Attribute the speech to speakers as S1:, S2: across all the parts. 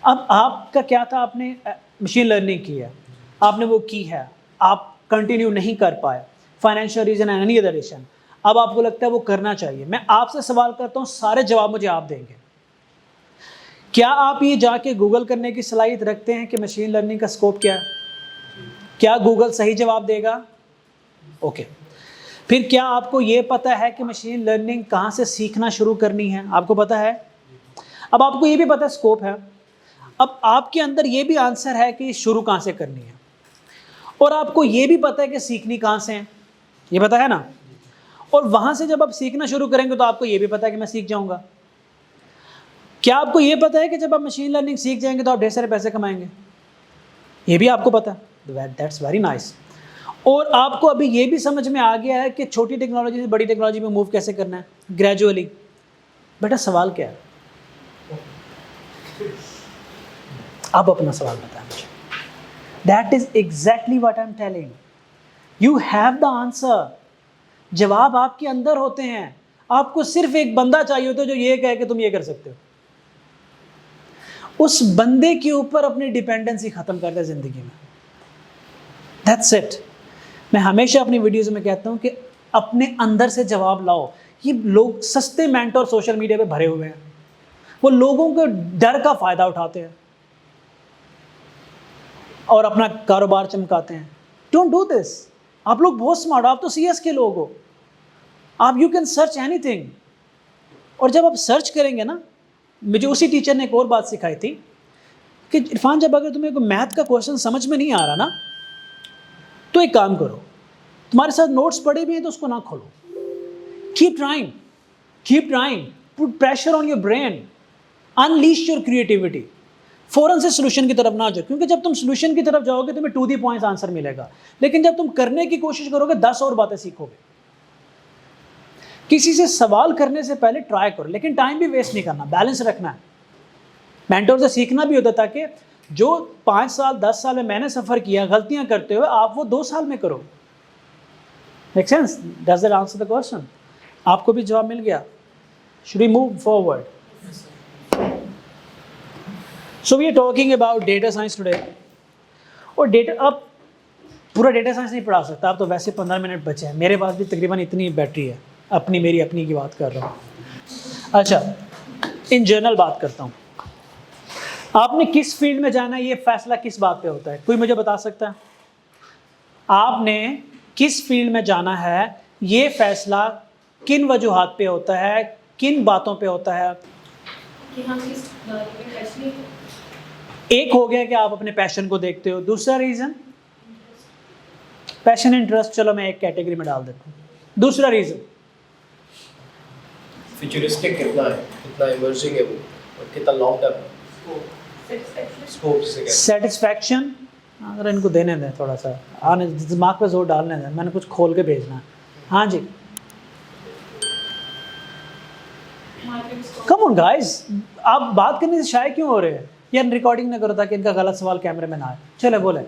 S1: अब आपका क्या था, आपने मशीन लर्निंग की है, आपने वो की है, आप कंटिन्यू नहीं कर पाए, financial reason and any other reason, अब आपको लगता है वो करना चाहिए। मैं आपसे सवाल करता हूँ, सारे जवाब मुझे आप देंगे। क्या आप ये जाके गूगल करने की सलाहियत रखते हैं कि मशीन लर्निंग का स्कोप क्या है? क्या गूगल सही जवाब देगा? ओके। फिर क्या आपको ये पता है कि मशीन लर्निंग कहाँ से सीखना शुरू करनी है? आपको पता है। अब आपको ये भी पता है स्कोप है, अब आपके अंदर ये भी आंसर है कि शुरू कहाँ से करनी है, और आपको ये भी पता है कि सीखनी कहाँ से है, ये पता है ना। और वहाँ से जब आप सीखना शुरू करेंगे तो आपको ये भी पता है कि मैं सीख जाऊँगा। क्या आपको ये पता है कि जब आप मशीन लर्निंग सीख जाएंगे तो आप ढेर सारे पैसे कमाएंगे? ये भी आपको पता है। That's very nice. और आपको अभी ये भी समझ में आ गया है कि छोटी टेक्नोलॉजी से बड़ी टेक्नोलॉजी में मूव कैसे करना है, ग्रेजुअली। बेटा सवाल क्या है? अब अपना सवाल बताएं मुझे। That is exactly what I am telling you, have the answer. जवाब आपके अंदर होते हैं, आपको सिर्फ एक बंदा चाहिए होता है जो ये कहे कि तुम ये कर सकते हो। उस बंदे के ऊपर अपनी डिपेंडेंसी खत्म कर दे जिंदगी में। That's it. मैं हमेशा अपनी वीडियोस में कहता हूं कि अपने अंदर से जवाब लाओ। ये लोग सस्ते मेंटर सोशल मीडिया पे भरे हुए हैं, वो लोगों के डर का फायदा उठाते हैं और अपना कारोबार चमकाते हैं। Don't do this. आप लोग बहुत स्मार्ट हो, आप तो सीएस के लोग हो, आप यू कैन सर्च एनीथिंग। और जब आप सर्च करेंगे ना, मुझे उसी टीचर ने एक और बात सिखाई थी कि इरफान, जब अगर तुम्हें कोई मैथ का क्वेश्चन समझ में नहीं आ रहा ना, तो एक काम करो, तुम्हारे साथ नोट्स पड़े भी हैं तो उसको ना खोलो, keep trying, put pressure on your brain, unleash your creativity. फौरन से सोल्यूशन की तरफ ना जाओ, क्योंकि जब तुम सोल्यूशन की तरफ जाओगे तुम्हें टू द पॉइंट आंसर मिलेगा, लेकिन जब तुम करने की कोशिश करोगे 10 और बातें सीखोगे। किसी से सवाल करने से पहले ट्राई करो, लेकिन टाइम भी वेस्ट नहीं करना, बैलेंस रखना है। मेंटोर से सीखना भी होता था कि जो 5 साल 10 साल में मैंने सफ़र किया गलतियां करते हुए, आप वो 2 साल में करो। Make sense? Does that answer the question? आपको भी जवाब मिल गया? Should we move forward? So we are talking about data science today. और डेटा, अब पूरा डेटा साइंस नहीं पढ़ा सकता, अब तो वैसे 15 मिनट बचे हैं, मेरे पास भी तकरीबन इतनी बैटरी है, मेरी अपनी की बात कर रहा हूँ। अच्छा, इन जनरल बात करता हूँ। आपने किस फील्ड में जाना है, ये फैसला किस बात पे होता है? कोई मुझे बता सकता है? आपने किस फील्ड में जाना है, ये फैसला किन वजूहात पे होता है, किन बातों पे होता है?
S2: कि हम किस पैशनेट।
S1: एक हो गया कि आप अपने पैशन को देखते हो, दूसरा रीज़न पैशन इंटरेस्ट, चलो मैं एक कैटेगरी में डाल देता हूँ। दूसरा रीज़न
S3: फ्यूचरिस्टिक कितना है, कितना इमर्जिंग है वो, और कितना लॉन्ग टर्म स्कोप से।
S1: सेटिस्फैक्शन। अगर इनको देने दें थोड़ा सा, आने दिमाग पे जोर डालने दें, मैंने कुछ खोल के भेजना है। हाँ जी, कम ऑन गाइस, आप बात करने से शाय क्यों हो रहे हैं यार? रिकॉर्डिंग ना करो ताकि इनका गलत सवाल कैमरे में ना आए। चले बोले।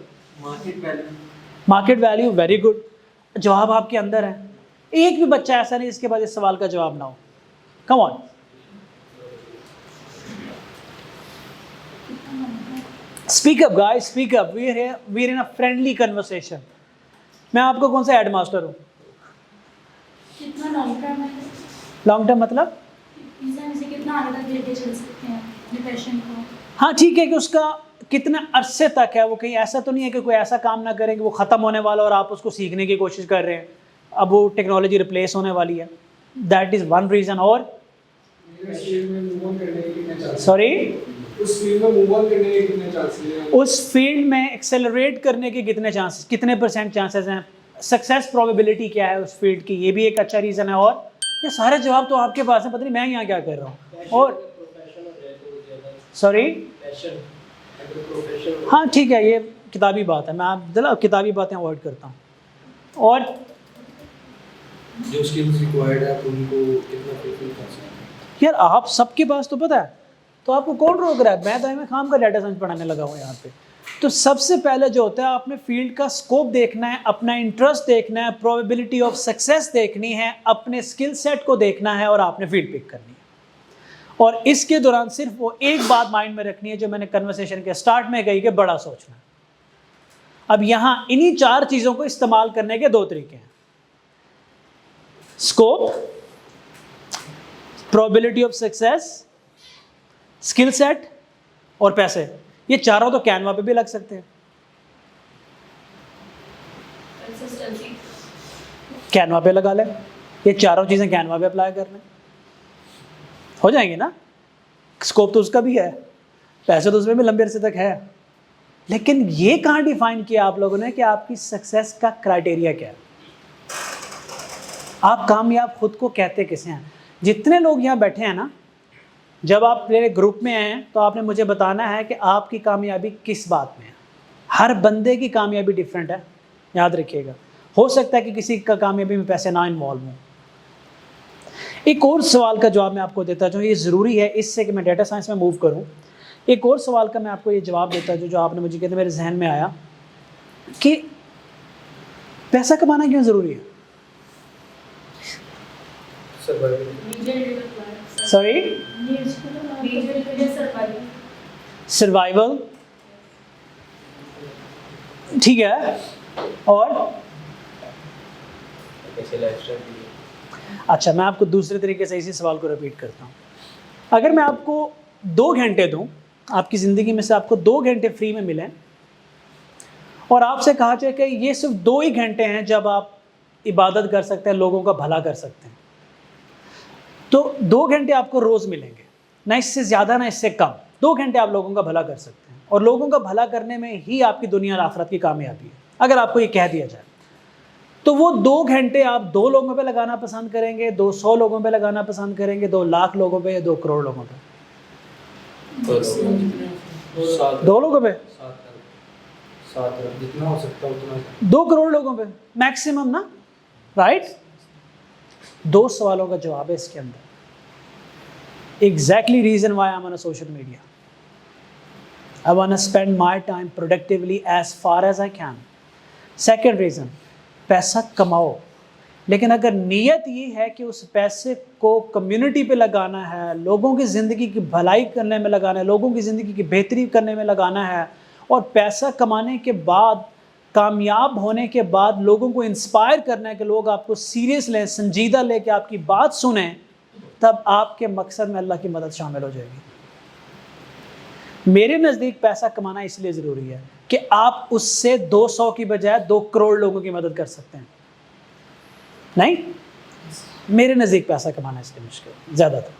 S1: मार्केट वैल्यू, वेरी गुड, जवाब आपके अंदर है। एक भी बच्चा ऐसा नहीं जिसके पास इस सवाल का जवाब ना हो। Come on, speak up guys, speak up. We are in a friendly conversation. मैं आपको कौन सा हेड मास्टर हूँ?
S2: कितना लॉन्ग टर्म है?
S1: लॉन्ग टर्म मतलब
S2: से कितना आगे तक लेके चल सकते हैं अपने पैशन को?
S1: हाँ ठीक है, कि उसका कितने अरसे तक है वो, कहीं ऐसा तो नहीं है कि कोई ऐसा काम ना करें कि वो ख़त्म होने वाला और आप उसको सीखने की कोशिश कर रहे हैं, अब वो टेक्नोलॉजी रिप्लेस होने वाली है। That is one reason. और सॉरी,
S4: उस फील्ड में मूव ऑन करने के कितने चांसेस हैं?
S1: उस फील्ड में एक्सेलरेट करने के कितने चांसेस, कितने % चांसेस हैं? सक्सेस प्रोबेबिलिटी क्या है उस फील्ड की, ये भी एक अच्छा रीज़न है। और ये सारे जवाब तो आपके पास हैं, पता नहीं मैं यहाँ क्या कर रहा हूँ। और सॉरी, हाँ ठीक है, ये किताबी बात है, मैं आप दिला किताबी बातें अवॉइड करता हूँ। और
S4: जो स्किल्स रिक्वायर्ड है आप उनको कितना फुलफिल कर सकते हैं?
S1: यार आप सबके पास तो पता है, तो आपको कौन रोक रहा है? मैं तो मैं काम का डाटा साइंस पढ़ाने लगा हूँ यहाँ पे। तो सबसे पहले जो होता है, अपने फील्ड का स्कोप देखना है, अपना इंटरेस्ट देखना है, प्रोबेबिलिटी ऑफ सक्सेस देखनी है, अपने स्किल सेट को देखना है और आपने फील्ड पिक करनी है। और इसके दौरान सिर्फ वो एक बात माइंड में रखनी है जो मैंने कन्वर्सेशन के स्टार्ट में कही कि बड़ा सोचना। अब यहां इन्हीं 4 चीजों को इस्तेमाल करने के 2 तरीके हैं, scope, probability of success, skill set और पैसे। ये चारों तो कैनवा पे भी लग सकते हैं।
S2: कंसिस्टेंसी।
S1: कैनवा पे लगा ले, ये चारों चीजें कैनवा पे अप्लाई कर लें, हो जाएंगे ना। स्कोप तो उसका भी है, पैसे तो उसमें भी लंबे अरसे तक है, लेकिन ये कहाँ डिफाइन किया आप लोगों ने कि आपकी सक्सेस का क्राइटेरिया क्या है। आप कामयाब खुद को कहते किसे हैं? जितने लोग यहाँ बैठे हैं ना, जब आप मेरे ग्रुप में आए हैं तो आपने मुझे बताना है कि आपकी कामयाबी किस बात में है। हर बंदे की कामयाबी डिफरेंट है, याद रखिएगा। हो सकता है कि किसी का कामयाबी में पैसे ना इन्वॉल्व हों। एक और सवाल का जवाब मैं आपको देता हूँ, ये ज़रूरी है इससे कि मैं डेटा साइंस में मूव करूँ। एक और सवाल का मैं आपको ये जवाब देता हूँ जो आपने मुझे कहते मेरे जहन में आया कि पैसा कमाना क्यों ज़रूरी है। सॉरी, सर्वाइवल, ठीक है, और अच्छा मैं आपको दूसरे तरीके से इसी सवाल को रिपीट करता हूँ। अगर मैं आपको 2 घंटे दूँ, आपकी ज़िंदगी में से आपको 2 घंटे फ्री में मिलें और आपसे कहा जाए कि ये सिर्फ 2 ही घंटे हैं जब आप इबादत कर सकते हैं, लोगों का भला कर सकते हैं, तो 2 घंटे आपको रोज़ मिलेंगे, ना इससे ज़्यादा ना इससे कम। 2 घंटे आप लोगों का भला कर सकते हैं और लोगों का भला करने में ही आपकी दुनिया और आखिरत की कामयाबी है। अगर आपको ये कह दिया जाए तो वो 2 घंटे आप 2 लोगों पे लगाना पसंद करेंगे, 200 लोगों पे लगाना पसंद करेंगे, 2 लाख लोगों पे या 2 करोड़ लोगों पे? 2 लोगों पे,
S4: 7 जितना हो सकता है उतना।
S1: 2 करोड़ लोगों पे मैक्सिमम ना, राइट? 2 सवालों का जवाब है इसके अंदर। Exactly reason why I am on social media. I want to spend my time productively as far as I can. Second reason, पैसा कमाओ, लेकिन अगर नीयत ये है कि उस पैसे को कम्युनिटी पे लगाना है, लोगों की ज़िंदगी की भलाई करने में लगाना है, लोगों की ज़िंदगी की बेहतरी करने में लगाना है, और पैसा कमाने के बाद, कामयाब होने के बाद लोगों को इंस्पायर करना है कि लोग आपको सीरियस लें, संजीदा लें, कि आपकी बात सुने, तब आपके मकसद में अल्लाह की मदद शामिल हो जाएगी। मेरे नज़दीक पैसा कमाना इसलिए ज़रूरी है कि आप उससे 200 की बजाय 2 करोड़ लोगों की मदद कर सकते हैं। नहीं, मेरे नज़दीक पैसा कमाना इसलिए मुश्किल ज़्यादातर।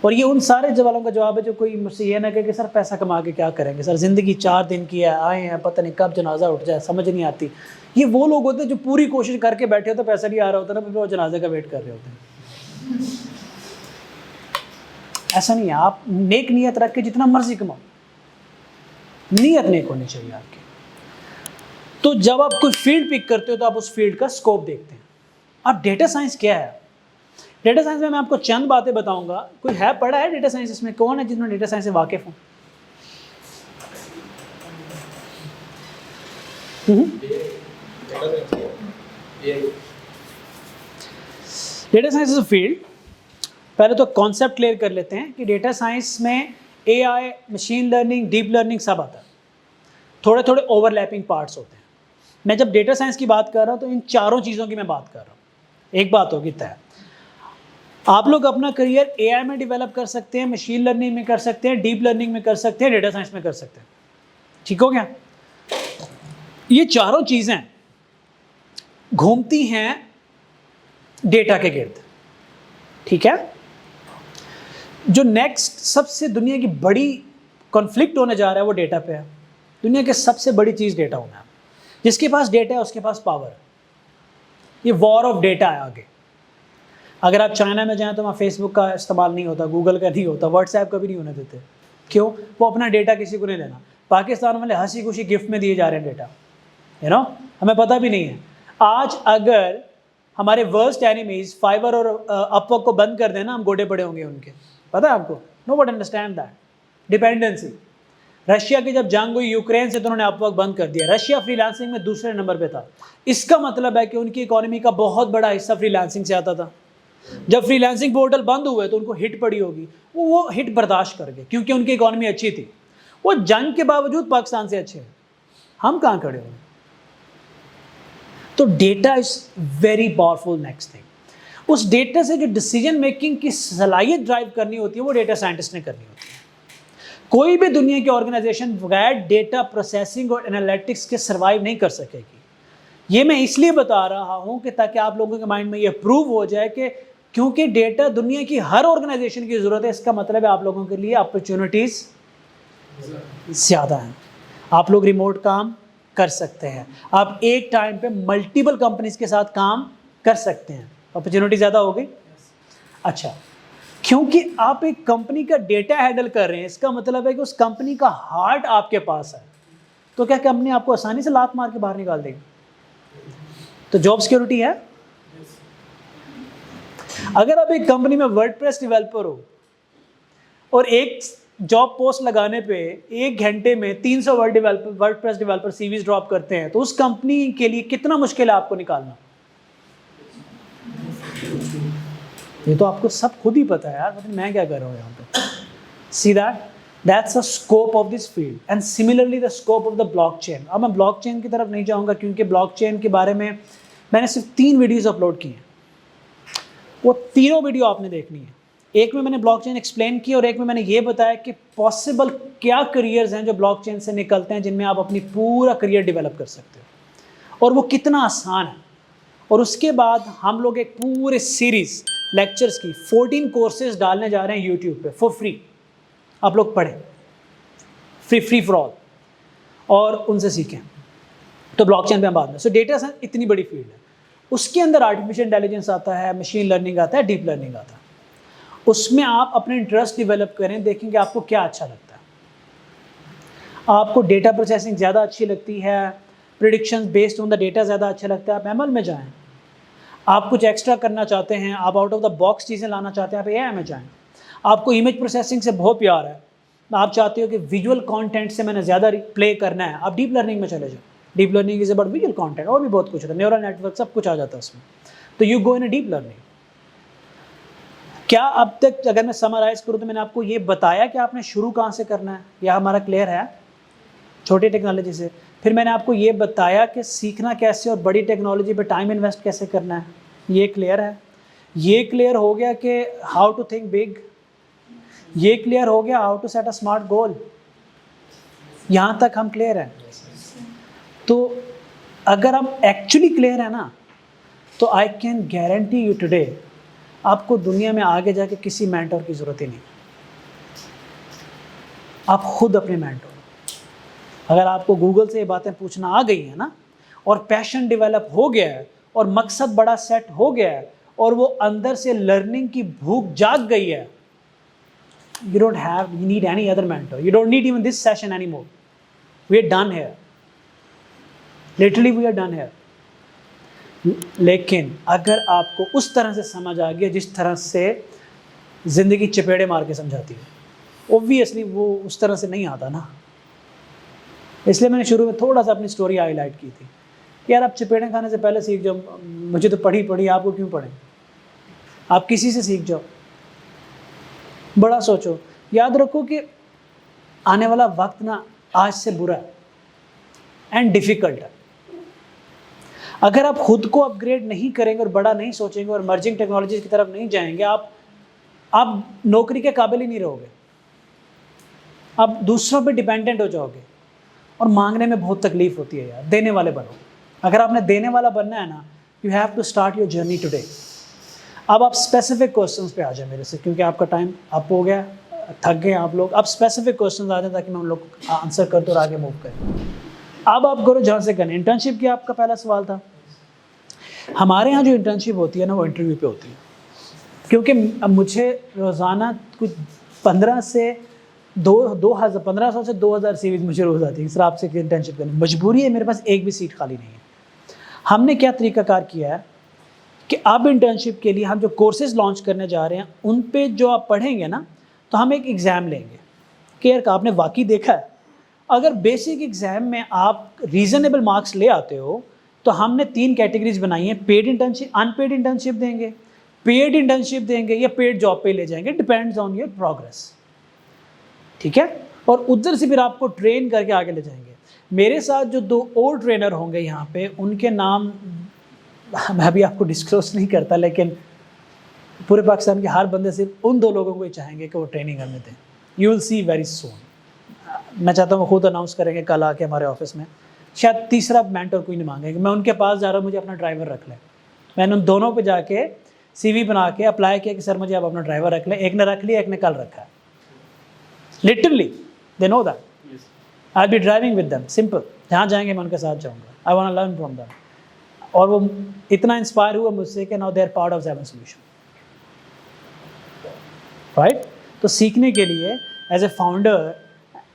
S1: और ये उन सारे सवालों का जवाब है जो कोई मुझसे ये ना कहे कि सर पैसा कमा के क्या करेंगे, सर ज़िंदगी 4 दिन की है, आए हैं, पता नहीं कब जनाजा उठ जाए, समझ नहीं आती। ये वो लोग होते हैं जो पूरी कोशिश करके बैठे होते, पैसा नहीं आ रहा होता ना, फिर वो जनाजे का वेट कर रहे होते हैं। ऐसा नहीं है, आप नेक नीयत रख के जितना मर्जी कमाओ, नीयत नेक होनी चाहिए आपकी। तो जब आप कोई फील्ड पिक करते हो तो आप उस फील्ड का स्कोप देखते हैं। अब डेटा साइंस क्या है? डेटा साइंस में मैं आपको चंद बातें बताऊंगा। कोई है पढ़ा है डेटा साइंस इसमें? कौन है जिन्होंने डेटा साइंस से वाकिफ हूँ? Data science is a field. पहले तो कॉन्सेप्ट क्लियर कर लेते हैं कि डेटा साइंस में AI, machine learning, deep learning सब आता है। थोड़े थोड़े ओवरलैपिंग पार्ट्स होते हैं। मैं जब डेटा साइंस की बात कर रहा हूँ तो इन चारों चीज़ों की मैं बात कर रहा हूँ। एक बात होगी तय, आप लोग अपना करियर AI में डेवलप कर सकते हैं, मशीन लर्निंग में कर सकते हैं, डीप लर्निंग में कर सकते हैं, डेटा साइंस में कर सकते हैं। ठीक हो गया? ये चारों चीज़ें घूमती हैं डेटा के गिर्द। ठीक है? जो नेक्स्ट सबसे दुनिया की बड़ी कॉन्फ्लिक्ट होने जा रहा है वो डेटा पे है। दुनिया की सबसे बड़ी चीज़ डेटा होना है। जिसके पास डेटा है उसके पास पावर है। ये वॉर ऑफ डेटा है आगे। अगर आप चाइना में जाएं तो वहाँ फेसबुक का इस्तेमाल नहीं होता, गूगल का नहीं होता, व्हाट्सएप का भी नहीं होने देते। क्यों? वो अपना डेटा किसी को नहीं देना। पाकिस्तान वाले हंसी खुशी गिफ्ट में दिए जा रहे हैं डेटा, यू नो, हमें पता भी नहीं है। आज अगर हमारे वर्स्ट एनिमीज फाइवर और अपवर्क को बंद कर देना, हम गोडे पड़े होंगे उनके। पता है आपको? No but understand that dependency. Russia की जब जंग हुई यूक्रेन से तो उन्होंने अपवर्क बंद कर दिया। रशिया फ्रीलांसिंग में दूसरे नंबर पे था। इसका मतलब है कि उनकी इकोनॉमी का बहुत बड़ा हिस्सा फ्रीलांसिंग से आता था। जब फ्रीलांसिंग पोर्टल बंद हुए तो उनको हिट पड़ी होगी, वो हिट बर्दाश्त कर गए क्योंकि उनकी इकॉनमी अच्छी थी। वो जंग के बावजूद पाकिस्तान से अच्छे हैं, हम कहाँ खड़े हुए? तो data is very powerful next thing. उस डेटा से जो डिसीजन मेकिंग की सलाहियत ड्राइव करनी होती है वो डेटा साइंटिस्ट ने करनी होती है। कोई भी दुनिया की ऑर्गेनाइजेशन बगैर डेटा प्रोसेसिंग और एनालिटिक्स के सर्वाइव नहीं कर सकेगी। ये मैं इसलिए बता रहा हूँ कि ताकि आप लोगों के माइंड में ये प्रूव हो जाए कि क्योंकि डेटा दुनिया की हर ऑर्गेनाइजेशन की ज़रूरत है, इसका मतलब है आप लोगों के लिए अपॉर्चुनिटीज़ ज़्यादा हैं। आप लोग रिमोट काम कर सकते हैं, आप एक टाइम पे मल्टीपल कंपनीज के साथ काम कर सकते हैं, अपॉर्चुनिटी ज़्यादा हो गई। अच्छा, क्योंकि आप एक कंपनी का डेटा हैंडल कर रहे हैं, इसका मतलब है कि उस कंपनी का हार्ट आपके पास है। तो क्या कंपनी आपको आसानी से लात मार के बाहर निकाल देगी? तो जॉब सिक्योरिटी है। अगर आप एक कंपनी में वर्डप्रेस डेवलपर हो और एक जॉब पोस्ट लगाने पे 1 घंटे में 300 वर्डप्रेस डेवलपर सीवीज ड्रॉप करते हैं, तो उस कंपनी के लिए कितना मुश्किल है आपको निकालना? ये तो आपको सब खुद ही पता है यार, मतलब मैं क्या कर रहा हूँ यहाँ पे। See that's the scope of this field and similarly the scope of the blockchain. अब मैं ब्लॉकचेन की तरफ नहीं जाऊँगा क्योंकि ब्लॉकचेन के बारे में मैंने सिर्फ 3 वीडियोज़ अपलोड की हैं, वो तीनों वीडियो आपने देखनी है। एक में मैंने ब्लॉकचेन एक्सप्लेन की और एक में मैंने ये बताया कि पॉसिबल क्या करियर्स हैं जो ब्लॉकचेन से निकलते हैं, जिनमें आप अपनी पूरा करियर डेवलप कर सकते हो और वो कितना आसान है। और उसके बाद हम लोग एक पूरे सीरीज़ लेक्चर्स की 14 कोर्सेज डालने जा रहे हैं यूट्यूब पे फॉर फ्री। आप लोग पढ़ें, फ्री फॉर ऑल, और उनसे सीखें। तो ब्लॉकचेन पे हम बाद में। सो डेटा साइंस इतनी बड़ी फील्ड है, उसके अंदर आर्टिफिशियल इंटेलिजेंस आता है, मशीन लर्निंग आता है, डीप लर्निंग आता है। उसमें आप अपने इंटरेस्ट डेवलप करें, देखेंगे आपको क्या अच्छा लगता है। आपको डेटा प्रोसेसिंग ज़्यादा अच्छी लगती है, predictions based on the data ज़्यादा अच्छा लगता है, आप एमएल में जाएं। आप कुछ एक्स्ट्रा करना चाहते हैं, आप आउट ऑफ द बॉक्स चीज़ें लाना चाहते हैं, आप एआई में जाएं। आपको इमेज प्रोसेसिंग से बहुत प्यार है, आप चाहते हो कि विजुअल कंटेंट से मैंने ज़्यादा प्ले करना है, आप डीप लर्निंग में चले जाओ। Deep learning is about visual content, और भी बहुत कुछ है, न्यूरल नेटवर्क सब कुछ आ जाता है उसमें। तो you go in a deep learning. क्या अब तक अगर मैं समराइज करूँ तो मैंने आपको ये बताया कि आपने शुरू कहाँ से करना है, यह हमारा क्लियर है, छोटी टेक्नोलॉजी से। फिर मैंने आपको ये बताया कि सीखना कैसे और बड़ी टेक्नोलॉजी पे टाइम इन्वेस्ट कैसे करना है, ये क्लियर है। ये क्लियर हो गया कि हाउ टू थिंक बिग, ये क्लियर हो गया how to set a smart goal. यहाँ तक हम क्लियर हैं। तो अगर हम एक्चुअली क्लियर है ना, तो I can guarantee you today आपको दुनिया में आगे जाके किसी मेंटर की ज़रूरत ही नहीं। आप खुद अपने मेंटर। अगर आपको गूगल से ये बातें पूछना आ गई है ना, और पैशन डेवलप हो गया है, और मकसद बड़ा सेट हो गया है, और वो अंदर से लर्निंग की भूख जाग गई है, you need any other mentor. You don't need even this session anymore. We are done here. Literally we are done here. लेकिन अगर आपको उस तरह से समझ आ गया जिस तरह से ज़िंदगी चपेड़े मार के समझाती है, ऑब्वियसली वो उस तरह से नहीं आता ना। इसलिए मैंने शुरू में थोड़ा सा अपनी स्टोरी हाईलाइट की थी कि यार आप चपेड़े खाने से पहले सीख जाओ। मुझे तो पढ़ी आपको क्यों पढ़ें? आप किसी से सीख जाओ, बड़ा सोचो। याद रखो कि आने वाला वक्त ना आज से बुरा है एंड डिफ़िकल्ट है। अगर आप खुद को अपग्रेड नहीं करेंगे और बड़ा नहीं सोचेंगे और मर्जिंग टेक्नोलॉजीज की तरफ नहीं जाएंगे, आप नौकरी के काबिल ही नहीं रहोगे। आप दूसरों पे डिपेंडेंट हो जाओगे और मांगने में बहुत तकलीफ होती है यार। देने वाले बनो। अगर आपने देने वाला बनना है ना, you have to start your journey today. अब आप स्पेसिफिक क्वेश्चंस पे आ जाए मेरे से, क्योंकि आपका टाइम अप हो गया, थक गए आप लोग। अब स्पेसिफिक क्वेश्चंस आ जाए ताकि मैं उन लोग आंसर कर दूँ और आगे मूव करें। अब आप करो जहाँ से करें। इंटर्नशिप की आपका पहला सवाल था। हमारे यहाँ जो इंटर्नशिप होती है ना, वो इंटरव्यू पे होती है, क्योंकि अब मुझे रोज़ाना कुछ 1500 से 2000 सीवीज मुझे रोज़ आती है सर आपसे इंटर्नशिप करनी। मजबूरी है, मेरे पास एक भी सीट खाली नहीं है। हमने क्या तरीकाकार किया है कि अब इंटर्नशिप के लिए हम जो कोर्सेज लॉन्च करने जा रहे हैं, उन पे जो आप पढ़ेंगे ना, तो हम एक एग्ज़ाम लेंगे कि यार आपने वाकई देखा है, अगर बेसिक एग्ज़ाम में आप रीज़नेबल मार्क्स ले आते हो, तो हमने 3 कैटेगरीज बनाई हैं। पेड इंटर्नशिप, अनपेड इंटर्नशिप देंगे, पेड इंटर्नशिप देंगे या पेड जॉब पे ले जाएंगे, डिपेंड्स ऑन योर प्रोग्रेस, ठीक है। और उधर से फिर आपको ट्रेन करके आगे ले जाएंगे। मेरे साथ जो 2 और ट्रेनर होंगे यहाँ पे, उनके नाम मैं अभी आपको डिस्क्लोज नहीं करता, लेकिन पूरे पाकिस्तान के हर बंदे सिर्फ उन 2 लोगों को ही चाहेंगे कि वो ट्रेनिंग करने दें। You will see very soon. मैं चाहता हूँ वो खुद अनाउंस करेंगे कल आके हमारे ऑफिस में। शायद तीसरा मेंटर कोई नहीं मांगेंगे, मैं उनके पास जा रहा हूँ, मुझे अपना ड्राइवर रख लें। मैंने उन दोनों पे जाके CV बना के अप्लाई किया कि सर मुझे आप अपना ड्राइवर रख लें। एक ने रख लिया, एक ने कल रखा है। Literally they know that I be driving with them, simple. जहाँ जाएंगे मैं उनके साथ जाऊँगा। I want to learn from them. और वो इतना इंस्पायर हुआ मुझसे कि now they are part of 7 solution, right. तो सीखने के लिए एज ए फाउंडर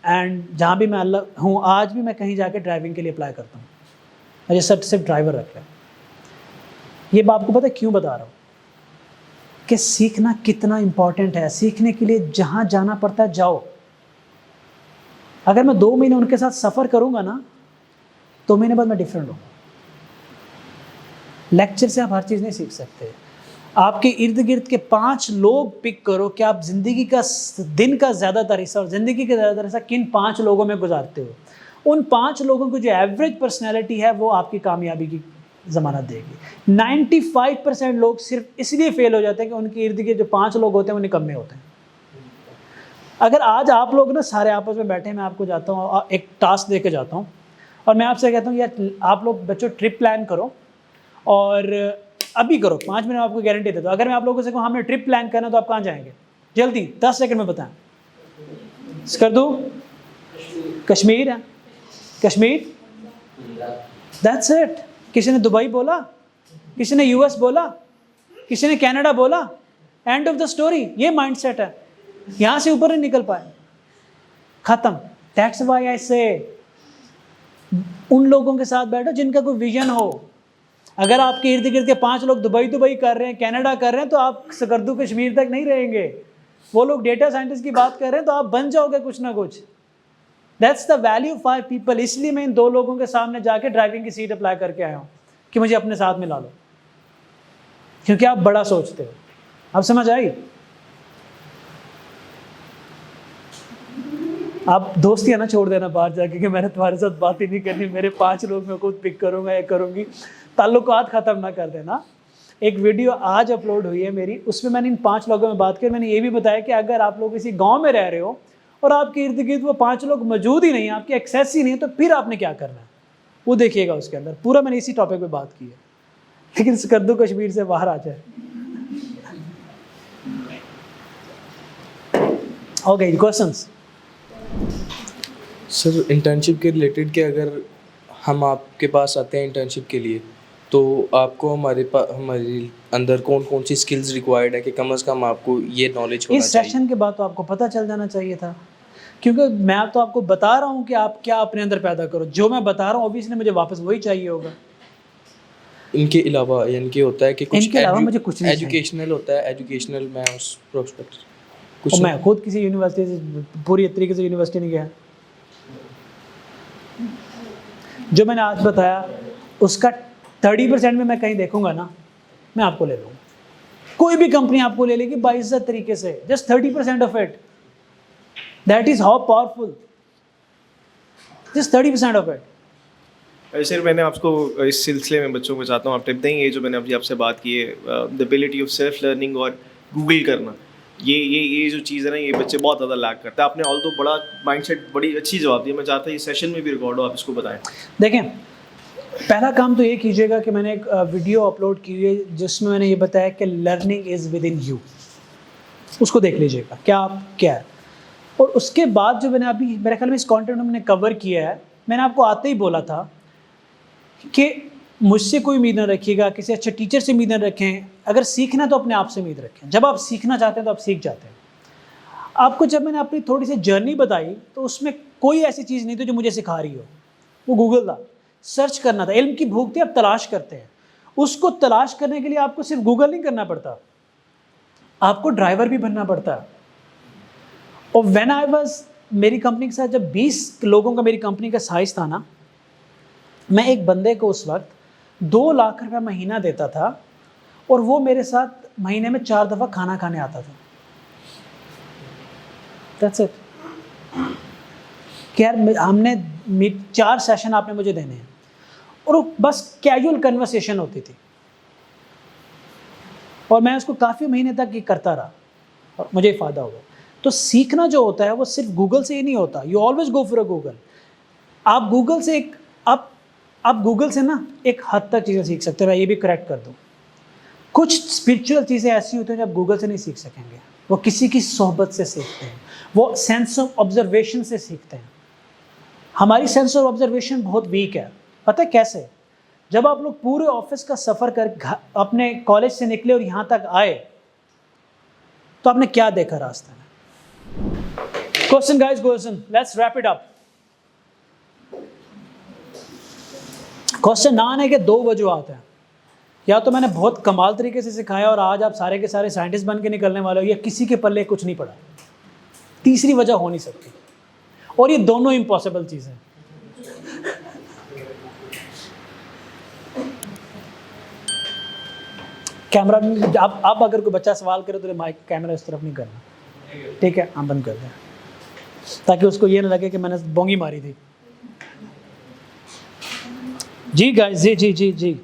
S1: एंड जहाँ भी मैं अल्लाह हूँ, आज भी मैं कहीं जाके ड्राइविंग के लिए अप्लाई करता हूँ, मुझे सिर्फ ड्राइवर रख लें। ये बात आपको पता है क्यों बता रहा हूँ कि सीखना कितना इम्पॉर्टेंट है। सीखने के लिए जहाँ जाना पड़ता है जाओ। अगर मैं 2 महीने उनके साथ सफ़र करूँगा ना, 2 महीने बाद मैं डिफरेंट हूँ। लेक्चर से आप हर चीज़ नहीं सीख सकते। आपके इर्द गिर्द के 5 लोग पिक करो कि आप ज़िंदगी का दिन का ज़्यादातर हिस्सा और ज़िंदगी का ज़्यादातर हिस्सा किन 5 लोगों में गुजारते हो। उन 5 लोगों की जो एवरेज पर्सनैलिटी है वो आपकी कामयाबी की ज़मानत देगी। 95% लोग सिर्फ इसलिए फेल हो जाते हैं कि उनके इर्द गिर्द जो 5 लोग होते हैं वो निकम्मे होते हैं। अगर आज आप लोग ना सारे आपस में बैठे, मैं आपको जाता हूँ एक टास्क दे के जाता हूँ और मैं आपसे कहता हूँ यार आप लोग बच्चों ट्रिप प्लान करो और अभी करो, 5 मिनट आपको गारंटी देता हूँ। अगर मैं आप लोगों से कहूँ हमें ट्रिप प्लान करना तो आप कहाँ जाएंगे? जल्दी 10 सेकंड में बताएं। कर दूँ? कश्मीर है, कश्मीर, दैट्स इट। किसी ने दुबई बोला, किसी ने US बोला, किसी ने कनाडा बोला, एंड ऑफ द स्टोरी। ये माइंडसेट है, यहाँ से ऊपर नहीं निकल पाए, खत्म। दैट्स व्हाई आई से उन लोगों के साथ बैठो जिनका कोई विजन हो। अगर आपके इर्द गिर्द के 5 लोग दुबई कर रहे हैं, कनाडा कर रहे हैं, तो आप सकर्दू कश्मीर तक नहीं रहेंगे। वो लोग डेटा साइंटिस्ट की बात कर रहे हैं तो आप बन जाओगे कुछ ना कुछ। That's the value 5 people. इसलिए मैं इन 2 लोगों के सामने जाके ड्राइविंग की सीट अप्लाई करके आया हूँ कि मुझे अपने साथ मिला लो, क्योंकि आप बड़ा सोचते हो। आप समझ आई? आप दोस्ती है ना छोड़ देना बाहर जाके कि मैंने तुम्हारे साथ बात ही नहीं करनी, मेरे 5 लोग मैं खुद पिक करूँगा या करूँगी। ताल्लुकात ख़त्म ना कर देना। एक वीडियो आज अपलोड हुई है मेरी, उसमें मैंने इन 5 लोगों में बात की। मैंने ये भी बताया कि अगर आप लोग किसी गांव में रह रहे हो और आपके इर्द गिर्द वो 5 लोग मौजूद ही नहीं है, आपकी एक्सेस ही नहीं है, तो फिर आपने क्या करना है वो देखिएगा। उसके अंदर पूरा मैंने इसी टॉपिक पे बात की है। लेकिन सकर्दू कश्मीर से बाहर आ जाए। Okay, questions?
S4: सर इंटर्नशिप के रिलेटेड कि अगर हम आपके पास आते हैं इंटर्नशिप के लिए तो आपको हमारे अंदर कौन कौन सी स्किल्स रिक्वायर्ड है कि कम से कम आपको ये नॉलेज होना चाहिए?
S1: इस सेशन के बाद तो आपको पता चल जाना चाहिए था, क्योंकि मैं तो आपको बता रहा हूँ कि आप क्या अपने अंदर पैदा करो। जो मैं बता रहा हूँ ऑब्वियसली मुझे वापस वही चाहिए होगा।
S4: इनके अलावा यानी कि होता है कि कुछ
S1: इनके अलावा मुझे कुछ नहीं
S4: एजुकेशनल होता है, एजुकेशनल मैं उस प्रोस्पेक्ट
S1: कुछ मैं खुद किसी यूनिवर्सिटी से पूरी तरीके से यूनिवर्सिटी नहीं गया। जो मैंने आज बताया उसका 30% में मैं कहीं देखूंगा ना, मैं आपको ले लूँगा। कोई भी कंपनी आपको ले लेगी बाइज्जत तरीके से, just 30% of it. That is how powerful, just 30% of it.
S5: Sir मैंने आपको इस सिलसिले में बच्चों को चाहता हूँ आप टिप देंगे। ये जो मैंने अभी आपसे बात की है, the ability of self learning और गूगल करना, ये जो चीज़ है ना, ये बच्चे बहुत ज़्यादा लैक करते हैं। आपने ऑल तो बड़ा माइंडसेट बड़ी अच्छी जवाब दी। मैं चाहता हूँ ये सेशन में भी रिकॉर्ड हो, आप इसको बताएं।
S1: देखें, पहला काम तो ये कीजिएगा कि मैंने एक वीडियो अपलोड की है जिसमें मैंने ये बताया कि learning is with in you. उसको देख लीजिएगा क्या है। और उसके बाद जो मैंने अभी मेरे ख्याल में इस कंटेंट में मैंने कवर किया है, मैंने आपको आते ही बोला था कि मुझसे कोई उम्मीद न रखिएगा, किसी अच्छे टीचर से उम्मीद न रखें। अगर सीखना है तो अपने आप से उम्मीद रखें। जब आप सीखना चाहते हैं तो आप सीख जाते हैं। आपको जब मैंने अपनी थोड़ी सी जर्नी बताई तो उसमें कोई ऐसी चीज़ नहीं थी जो मुझे सिखा रही हो। वो गूगल था, सर्च करना था। इल्म की भूख थी, आप तलाश करते हैं। उसको तलाश करने के लिए आपको सिर्फ गूगल नहीं करना पड़ता, आपको ड्राइवर भी बनना पड़ता है। और व्हेन आई वाज, मेरी कंपनी के साथ जब 20 लोगों का मेरी कंपनी का साइज था ना, मैं एक बंदे को उस वक्त 2 लाख रुपया महीना देता था और वो मेरे साथ महीने में 4 दफ़ा खाना खाने आता था। That's it. यार हमने 4 सेशन आपने मुझे देने हैं, और वो बस कैजुअल कन्वर्सेशन होती थी, और मैं उसको काफ़ी महीने तक ये करता रहा और मुझे फ़ायदा हुआ। तो सीखना जो होता है वो सिर्फ गूगल से ही नहीं होता। You always go for a Google. आप गूगल से आप गूगल से ना एक हद तक चीज़ें सीख सकते हैं। मैं ये भी करेक्ट कर दूँ, कुछ स्पिरिचुअल चीज़ें ऐसी होती हैं जो आप गूगल से नहीं सीख सकेंगे। वो किसी की सोहबत से सीखते हैं, वो सेंस ऑफ ऑब्जर्वेशन से सीखते हैं। हमारी सेंस ऑफ ऑब्जर्वेशन बहुत वीक है। पता है कैसे? जब आप लोग पूरे ऑफिस का सफ़र कर अपने कॉलेज से निकले और यहाँ तक आए, तो आपने क्या देखा रास्ते में? Question guys, question, let's wrap it up. Question ना आने के 2 वजूहत हैं। या तो मैंने बहुत कमाल तरीके से सिखाया और आज आप सारे के सारे साइंटिस्ट बन के निकलने वाले हो, या किसी के पल्ले कुछ नहीं पड़ा। तीसरी वजह हो नहीं सकती, और ये दोनों इम्पॉसिबल चीज़ें। कैमरा अब अगर कोई बच्चा सवाल करे तो माइक कैमरा इस तरफ नहीं करना, ठीक है? हम बंद कर दें ताकि उसको ये ना लगे कि मैंने बोंगी मारी थी। जी गाइस, जी जी जी जी।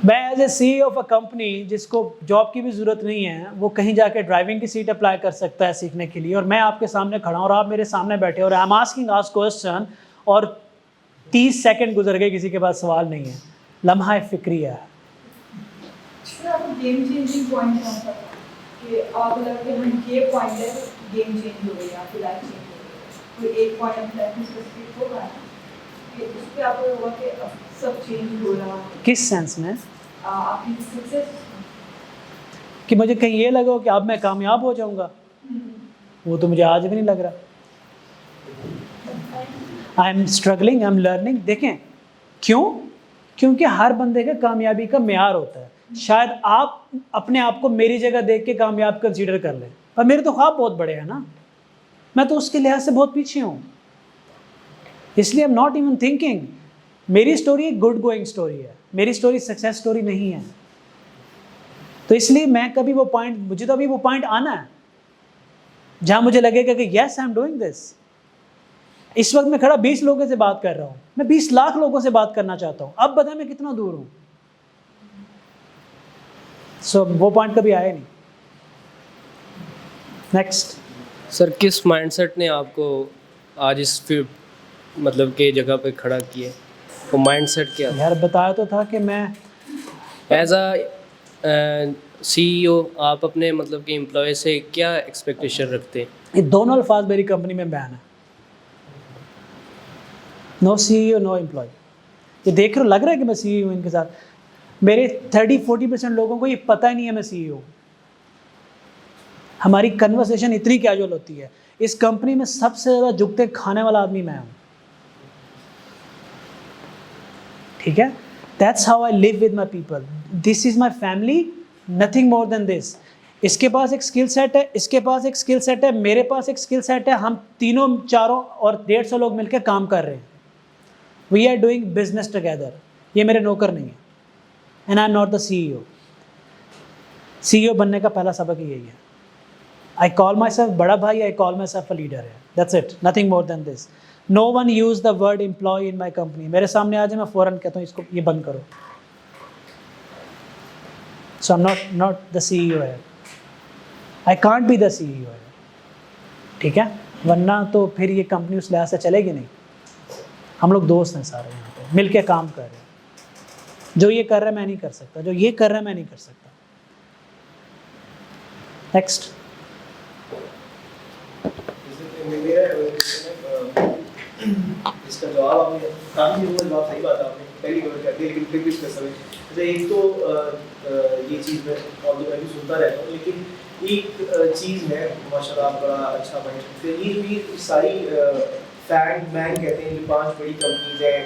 S1: मैं as a CEO of a company जिसको जॉब की भी ज़रूरत नहीं है, वो कहीं जाके ड्राइविंग की सीट अप्लाई कर सकता है सीखने के लिए, और मैं आपके सामने खड़ा हूँ और आप मेरे सामने बैठे और आई एम आस्किंग क्वेश्चन, और 30 सेकंड गुजर गए, किसी के पास सवाल नहीं है। लम्हा फिक्रिया है।
S2: सर, आपको गेम चेंजिंग पॉइंट कौन सा था कि आपको लगा कि हम ये पॉइंट है, गेम चेंज हो गई, आपकी लाइफ चेंज हो गई? कोई एक पॉइंट अपनी लाइफ में स्पेसिफिक होगा ना कि उस पर आपको होगा कि अब सब चेंज हो रहा है?
S1: किस सेंस में?
S2: आपकी सक्सेस
S1: कि मुझे कहीं ये लगा हो कि अब मैं कामयाब हो जाऊंगा, वो तो मुझे आज भी नहीं लग रहा। I am struggling, I am learning. देखें क्यों? क्योंकि हर बंदे का कामयाबी का मेयार होता है। शायद आप अपने आप को मेरी जगह देख के कामयाब कंसीडर कर लें, पर मेरे तो ख्वाब बहुत बड़े हैं ना, मैं तो उसके लिहाज से बहुत पीछे हूँ। इसलिए आई एम नॉट इवन थिंकिंग। मेरी स्टोरी एक गुड गोइंग स्टोरी है, मेरी स्टोरी सक्सेस स्टोरी नहीं है। तो इसलिए मैं कभी वो पॉइंट, मुझे तो अभी वो पॉइंट आना है जहाँ मुझे लगेगा कि yes I am doing this. इस वक्त मैं खड़ा 20 लोगों से बात कर रहा हूँ, मैं 20 लाख लोगों से बात करना चाहता हूँ। अब बताएं मैं कितना दूर हूँ। सो वो पॉइंट कभी आया नहीं। नेक्स्ट
S3: सर, किस माइंडसेट ने आपको आज इस मतलब के जगह पे खड़ा किया? वो माइंडसेट क्या था?
S1: यार बताया तो था कि मैं
S3: एज अ CEO आप अपने मतलब के एम्प्लॉय से क्या एक्सपेक्टेशन रखते हैं?
S1: ये दोनों अल्फाज मेरी कंपनी में बैन है। No CEO no employee. ये देख रहे हो, लग रहा है कि मैं CEO हूँ इनके साथ। मेरे 30-40% लोगों को ये पता ही नहीं है मैं CEO हूँ। हमारी कन्वर्सेशन इतनी कैजुअल होती है। इस कंपनी में सबसे ज़्यादा जुगते खाने वाला आदमी मैं हूँ, ठीक है? That's how I live with my people. This is my family, nothing more than this. इसके पास एक स्किल सेट है, इसके पास एक स्किल सेट है, मेरे पास एक स्किल सेट है। हम तीनों, चारों और 150 लोग मिलकर काम कर रहे हैं। We are doing business together. ये मेरे नौकर नहीं है, and I am not the CEO। CEO बनने का पहला सबक यही है। आई कॉल माई सेल्फ बड़ा भाई, I call myself a leader है। That's it, nothing more than this. No one use the word employ in my company. मेरे सामने आ जाए, मैं फ़ौरन कहता हूँ इसको ये बंद करो। So I am not the CEO है। I can't be the CEO है, ठीक है? वरना तो फिर ये कंपनी उस लिहाज से चलेगी नहीं। हम लोग दोस्त हैं सारे, यहाँ पे मिल के काम कर रहे हैं। जो ये कर रहा है मैं नहीं कर सकता, जो ये कर रहा है मैं नहीं कर सकता। नेक्स्ट।
S5: इसका जवाब आपने काफ़ी जवाब सही बात आपने पहली कवर कर दी, लेकिन फिर भी इसका समय जैसे एक तो ये चीज़ मैं और मैं भी सुनता रहता हूँ, लेकिन एक चीज़ है माशाल्लाह आप बड़ा अच्छा माइंड। ये जो ये सारी फैंग मैंग कहते हैं, जो 5 बड़ी कंपनीज हैं,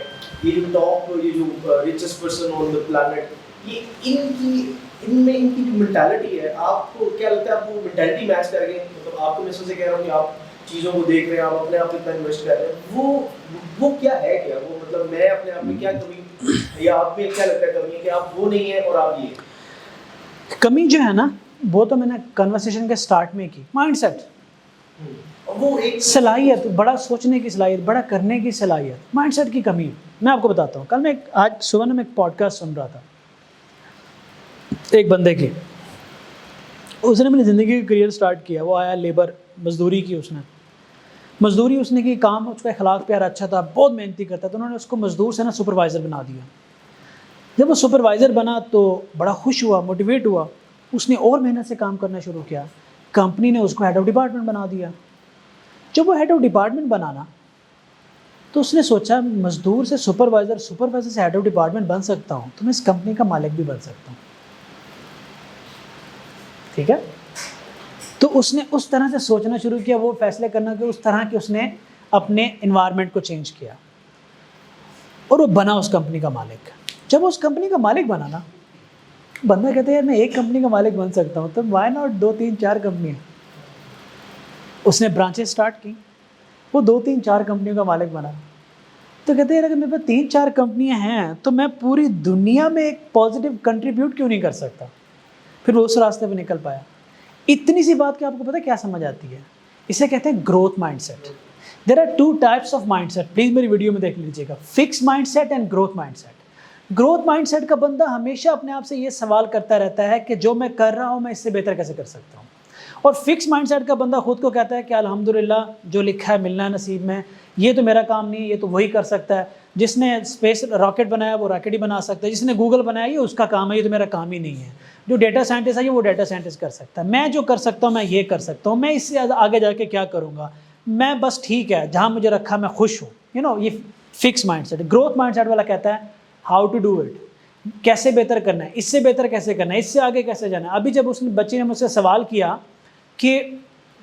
S5: ये जो टॉप, ये जो richest person on the planet, ये इनमें इनकी जो मेंटालिटी है, आपको क्या लगता है? आप वो मेंटालिटी मैच कर गए? मतलब आपको मैं से कह रहा हूँ कि आप चीज़ों को देख रहे हैं, आप अपने आप इतना इन्वेस्ट कर रहे हैं, वो क्या है? क्या वो मतलब मैं अपने आप में क्या कमी, या आप में क्या लगता है कमी है कि आप वो नहीं है और आप ये?
S1: कमी जो है ना, वो तो मैंने कन्वर्सेशन के स्टार्ट में की, माइंडसेट,
S5: वो एक
S1: सलाहियत, बड़ा सोचने की सलाहियत, बड़ा करने की सलाहियत, माइंडसेट की कमी है। मैं आपको बताता हूँ, कल मैं आज सुबह ना मैं एक पॉडकास्ट सुन रहा था एक बंदे की, उसने अपनी ज़िंदगी का करियर स्टार्ट किया, वो आया लेबर, मजदूरी की उसने, मजदूरी उसने की, काम उसका अखलाक प्यार अच्छा था, बहुत मेहनती करता था, तो उन्होंने उसको मजदूर से ना सुपरवाइज़र बना दिया। जब वो सुपरवाइज़र बना तो बड़ा खुश हुआ, मोटिवेट हुआ, उसने और मेहनत से काम करना शुरू किया, कंपनी ने उसको हेड ऑफ डिपार्टमेंट बना दिया। जब वो हेड ऑफ डिपार्टमेंट बनाना तो उसने सोचा मजदूर से सुपरवाइज़र, सुपरवाइज़र से हेड ऑफ डिपार्टमेंट बन सकता हूँ तो मैं इस कंपनी का मालिक भी बन सकता हूँ। ठीक है, तो उसने उस तरह से सोचना शुरू किया, वो फैसले करना कि उस तरह के उसने अपने इन्वायरमेंट को चेंज किया और वो बना उस कंपनी का मालिक। जब उस कंपनी का मालिक बना ना, बंदा कहते हैं यार मैं एक कंपनी का मालिक बन सकता हूँ, तो वाई नॉट 2 3 4 कंपनियाँ। उसने ब्रांचेस स्टार्ट की, वो 2 3 4 कंपनियों का मालिक बना। तो कहते हैं यार अगर मेरे पास 3 4 कंपनियाँ हैं तो मैं पूरी दुनिया में एक पॉजिटिव कंट्रीब्यूट क्यों नहीं कर सकता। फिर वो उस रास्ते पर निकल पाया। इतनी सी बात कि आपको पता है क्या समझ आती है, इसे कहते हैं growth mindset. There are 2 types of mindset, please मेरी वीडियो में देख लीजिएगा, fix mindset and growth mindset. Growth mindset का बंदा हमेशा अपने आप से ये सवाल करता रहता है कि जो मैं कर रहा हूँ मैं इससे बेहतर कैसे कर सकता हूँ। और फिक्स माइंडसेट का बंदा खुद को कहता है कि अल्हम्दुलिल्लाह जो लिखा है मिलना है नसीब में, ये तो मेरा काम नहीं है, ये तो वही कर सकता है। जिसने स्पेस रॉकेट बनाया वो रॉकेट ही बना सकता है, जिसने गूगल बनाया ये उसका काम है, ये तो मेरा काम ही नहीं है। जो डेटा साइंटिस्ट है ये वो डेटा साइंटिस्ट कर सकता है, मैं जो कर सकता हूँ मैं ये कर सकता हूँ, मैं इससे आगे जाके क्या करूँगा, मैं बस ठीक है जहाँ मुझे रखा मैं खुश हूँ। यू नो, ये फिक्स माइंडसेट। ग्रोथ माइंडसेट वाला कहता है हाउ टू डू इट, कैसे बेहतर करना है, इससे बेहतर कैसे करना है, इससे आगे कैसे जाना है। अभी जब उसने बच्चे ने मुझसे सवाल किया कि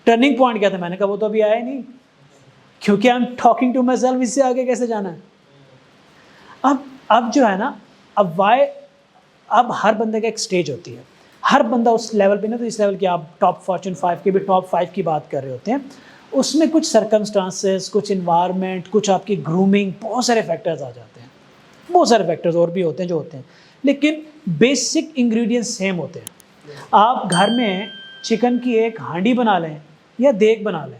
S1: टर्निंग पॉइंट क्या था, मैंने कहा वो तो अभी आया नहीं, क्योंकि I am talking to myself, इससे आगे कैसे जाना है। अब जो है ना, अब हर बंदे का एक स्टेज होती है, हर बंदा उस लेवल पे ना, तो इस लेवल की आप टॉप फॉर्च्यून 5 के भी टॉप 5 की बात कर रहे होते हैं, उसमें कुछ सर्कमस्टांसेस, कुछ इन्वायरमेंट, कुछ आपकी ग्रूमिंग, बहुत सारे फैक्टर्स आ जाते हैं, बहुत सारे फैक्टर्स और भी होते हैं जो होते हैं, लेकिन बेसिक इंग्रेडिएंट्स सेम होते हैं। आप घर में चिकन की एक हांडी बना लें या देग बना लें,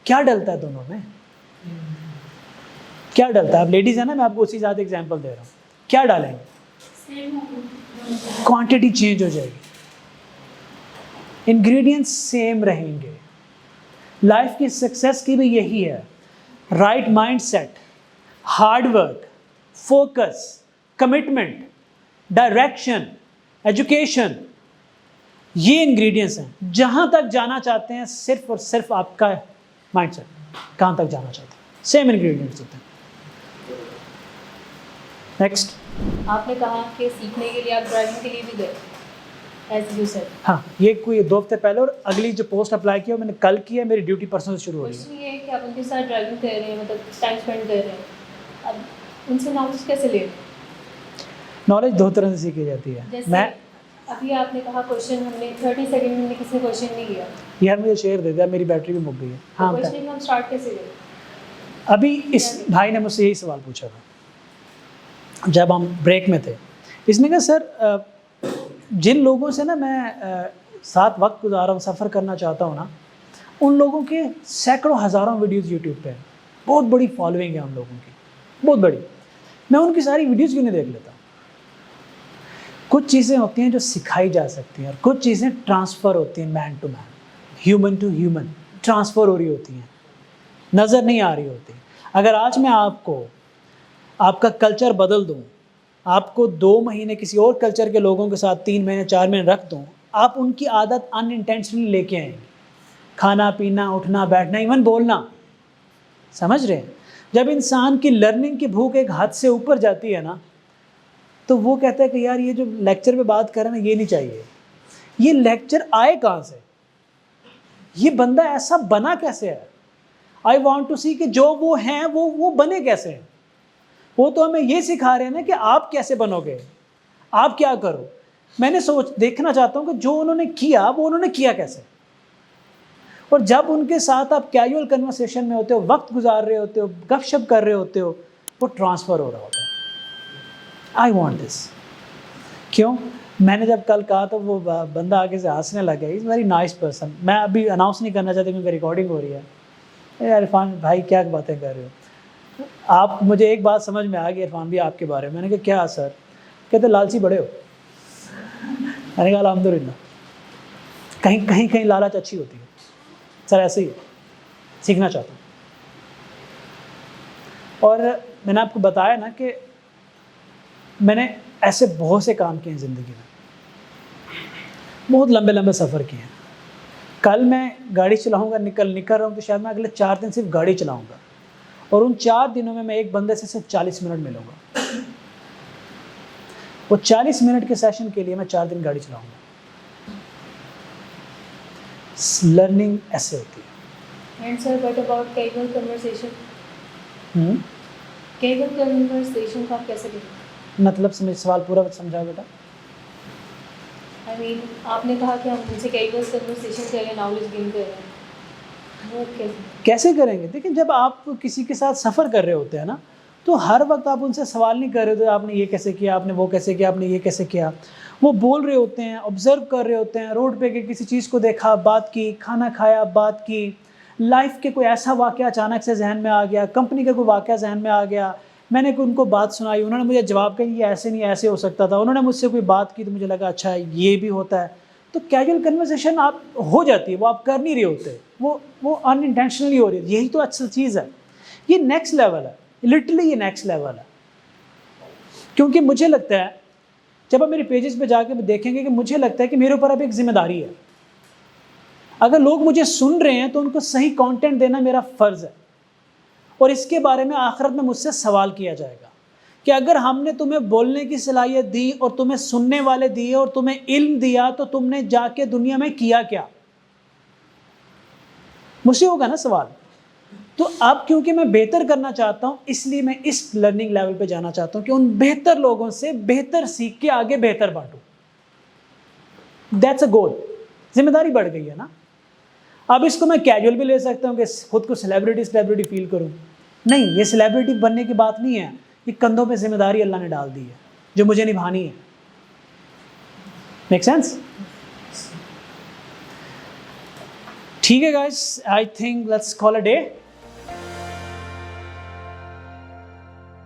S1: क्या डलता है दोनों में, क्या डलता है। आप लेडीज़ है ना, मैं आपको उसी ज़्यादा एग्जांपल दे रहा हूँ, क्या डालेंगे, क्वांटिटी चेंज हो जाएगी, इंग्रेडिएंट्स सेम रहेंगे। लाइफ की सक्सेस की भी यही है, right mindset, hard work, focus, commitment, direction, education, ये इंग्रेडिएंट्स हैं। जहाँ तक जाना चाहते हैं सिर्फ और सिर्फ आपका माइंडसेट, कहाँ तक जाना चाहते हैं, सेम इंग्रेडिएंट्स होते हैं। नेक्स्ट,
S6: आपने कहा कि सीखने के लिए आप ड्राइविंग के लिए भी गए, एज यू सेड।
S1: हाँ, ये कोई 2 हफ्ते पहले, और अगली जो पोस्ट अप्लाई किया मैंने कल की है, मेरी ड्यूटी परसों से शुरू हो रही है।
S6: क्वेश्चन ये है कि आप उनके साथ ड्राइविंग कर रहे हैं, मतलब टाइम स्पेंड कर रहे हैं, अब उनसे नॉलेज कैसे ले रहे हैं?
S1: नॉलेज 2 तरह से सीखी जाती है।
S6: जैसे
S1: मैं
S6: अभी आपने कहा क्वेश्चन हमने 30 सेकंड में किसी ने क्वेश्चन नहीं किया,
S1: यार मुझे शेयर दे दिया, मेरी बैटरी भी मुक गई है। हाँ, बता।
S6: क्वेश्चन हम स्टार्ट कैसे करें?
S1: अभी इस भाई ने मुझसे यही सवाल पूछा था जब हम ब्रेक में थे। इसने कहा सर जिन लोगों से ना मैं साथ वक्त गुजारा हूँ, सफ़र करना चाहता हूँ ना, उन लोगों के सैकड़ों हज़ारों वीडियोस यूट्यूब पे हैं, बहुत बड़ी फॉलोइंग है उन लोगों की, बहुत बड़ी। मैं उनकी सारी वीडियोस क्यों नहीं देख लेता। कुछ चीज़ें होती हैं जो सिखाई जा सकती हैं और कुछ चीज़ें ट्रांसफ़र होती हैं, man to man, human to human transfer हो रही होती हैं, नज़र नहीं आ रही होती। अगर आज मैं आपको आपका कल्चर बदल दूं, आपको 2 महीने किसी और कल्चर के लोगों के साथ 3 महीने 4 महीने रख दूं, आप उनकी आदत अनइंटेंशनली लेके आएंगे, खाना पीना, उठना बैठना, इवन बोलना, समझ रहे हैं। जब इंसान की लर्निंग की भूख एक हद से ऊपर जाती है ना, तो वो कहता है कि यार ये जो लेक्चर पे बात कर रहे हैं ना, ये नहीं चाहिए। ये लेक्चर आए कहाँ से, ये बंदा ऐसा बना कैसे है। आई वॉन्ट टू सी कि जो वो हैं वो बने कैसे हैं। वो तो हमें ये सिखा रहे हैं ना कि आप कैसे बनोगे, आप क्या करो। मैंने देखना चाहता हूँ कि जो उन्होंने किया वो उन्होंने किया कैसे। और जब उनके साथ आप कैजुअल कन्वर्सेशन में होते हो, वक्त गुजार रहे होते हो, गपशप कर रहे होते हो, वो ट्रांसफ़र हो रहा होता है। I want this. क्यों? मैंने जब कल कहा तो वो बंदा आगे से हंसने लगा, इज़ वेरी नाइस पर्सन। मैं अभी अनाउंस नहीं करना चाहती क्योंकि रिकॉर्डिंग हो रही है। यार इरफान भाई क्या बातें कर रहे हो आप, मुझे एक बात समझ में आ गई इरफान भी आपके बारे में। मैंने कहा क्या सर? कहते लालची बड़े हो। मैंने कहा अल्हम्दुलिल्लाह, कहीं कहीं कहीं लालच अच्छी होती है सर, ऐसे ही सीखना चाहता हूँ। और मैंने आपको बताया ना कि मैंने ऐसे बहुत से काम किए हैं ज़िंदगी में, बहुत लंबे लंबे सफ़र किए हैं। कल मैं गाड़ी चलाऊंगा, निकल रहा हूँ तो शायद मैं अगले 4 दिन सिर्फ गाड़ी चलाऊंगा, और उन 4 दिनों में मैं एक बंदे से सिर्फ 40 मिनट मिलूंगा। वो 40 मिनट के सेशन के लिए मैं 4 दिन गाड़ी चलाऊंगा। लर्निंग ऐसे होती है।
S6: And sir what about casual conversation?
S1: Hmm?
S6: Casual conversation का आप कैसे करें?
S1: मतलब समझ, सवाल पूरा समझाओ बेटा।
S6: आई मीन आपने कहा कि हम उनसे कैजुअल कन्वर्सेशन करें, नॉलेज गेन करें, वो
S1: कैसे करेंगे? देखिए जब आप किसी के साथ सफ़र कर रहे होते हैं ना, तो हर वक्त आप उनसे सवाल नहीं कर रहे होते आपने ये कैसे किया, आपने वो कैसे किया, आपने ये कैसे किया। वो बोल रहे होते हैं, ऑब्जर्व कर रहे होते हैं, रोड पे के किसी चीज़ को देखा, बात की, खाना खाया, बात की, लाइफ के कोई ऐसा वाक़या अचानक से जहन में आ गया, कंपनी का कोई वाक़या जहन में आ गया, मैंने उनको बात सुनाई, उन्होंने मुझे जवाब कहा ये ऐसे नहीं ऐसे हो सकता था, उन्होंने मुझसे कोई बात की तो मुझे लगा अच्छा ये भी होता है। तो कैजुअल कन्वर्सेशन आप हो जाती है, वो आप कर नहीं रहे होते, वो अनइंटेंशनली हो रही है। यही तो अच्छी चीज़ है। ये नेक्स्ट लेवल है, लिटरली ये नेक्स्ट लेवल है। क्योंकि मुझे लगता है जब आप मेरे पेजेस पे जाके देखेंगे कि मुझे लगता है कि मेरे ऊपर अब एक जिम्मेदारी है। अगर लोग मुझे सुन रहे हैं तो उनको सही कंटेंट देना मेरा फ़र्ज़ है, और इसके बारे में आखिरत में मुझसे सवाल किया जाएगा कि अगर हमने तुम्हें बोलने की सलाहियत दी और तुम्हें सुनने वाले दिए और तुम्हें इल्म दिया तो तुमने जाके दुनिया में किया क्या? मुझसे होगा ना सवाल। तो अब क्योंकि मैं बेहतर करना चाहता हूं, इसलिए मैं इस लर्निंग लेवल पे जाना चाहता हूं कि उन बेहतर लोगों से बेहतर सीख के आगे बेहतर बांटूं। दैट्स अ गोल। जिम्मेदारी बढ़ गई है ना। अब इसको मैं कैजुअल भी ले सकता हूं कि खुद को सेलिब्रिटी फील करूं। नहीं, ये सेलिब्रिटी बनने की बात नहीं है, ये कंधों पे जिम्मेदारी अल्लाह ने डाल दी है जो मुझे निभानी है। Make sense? ठीक है guys, I think let's call a day.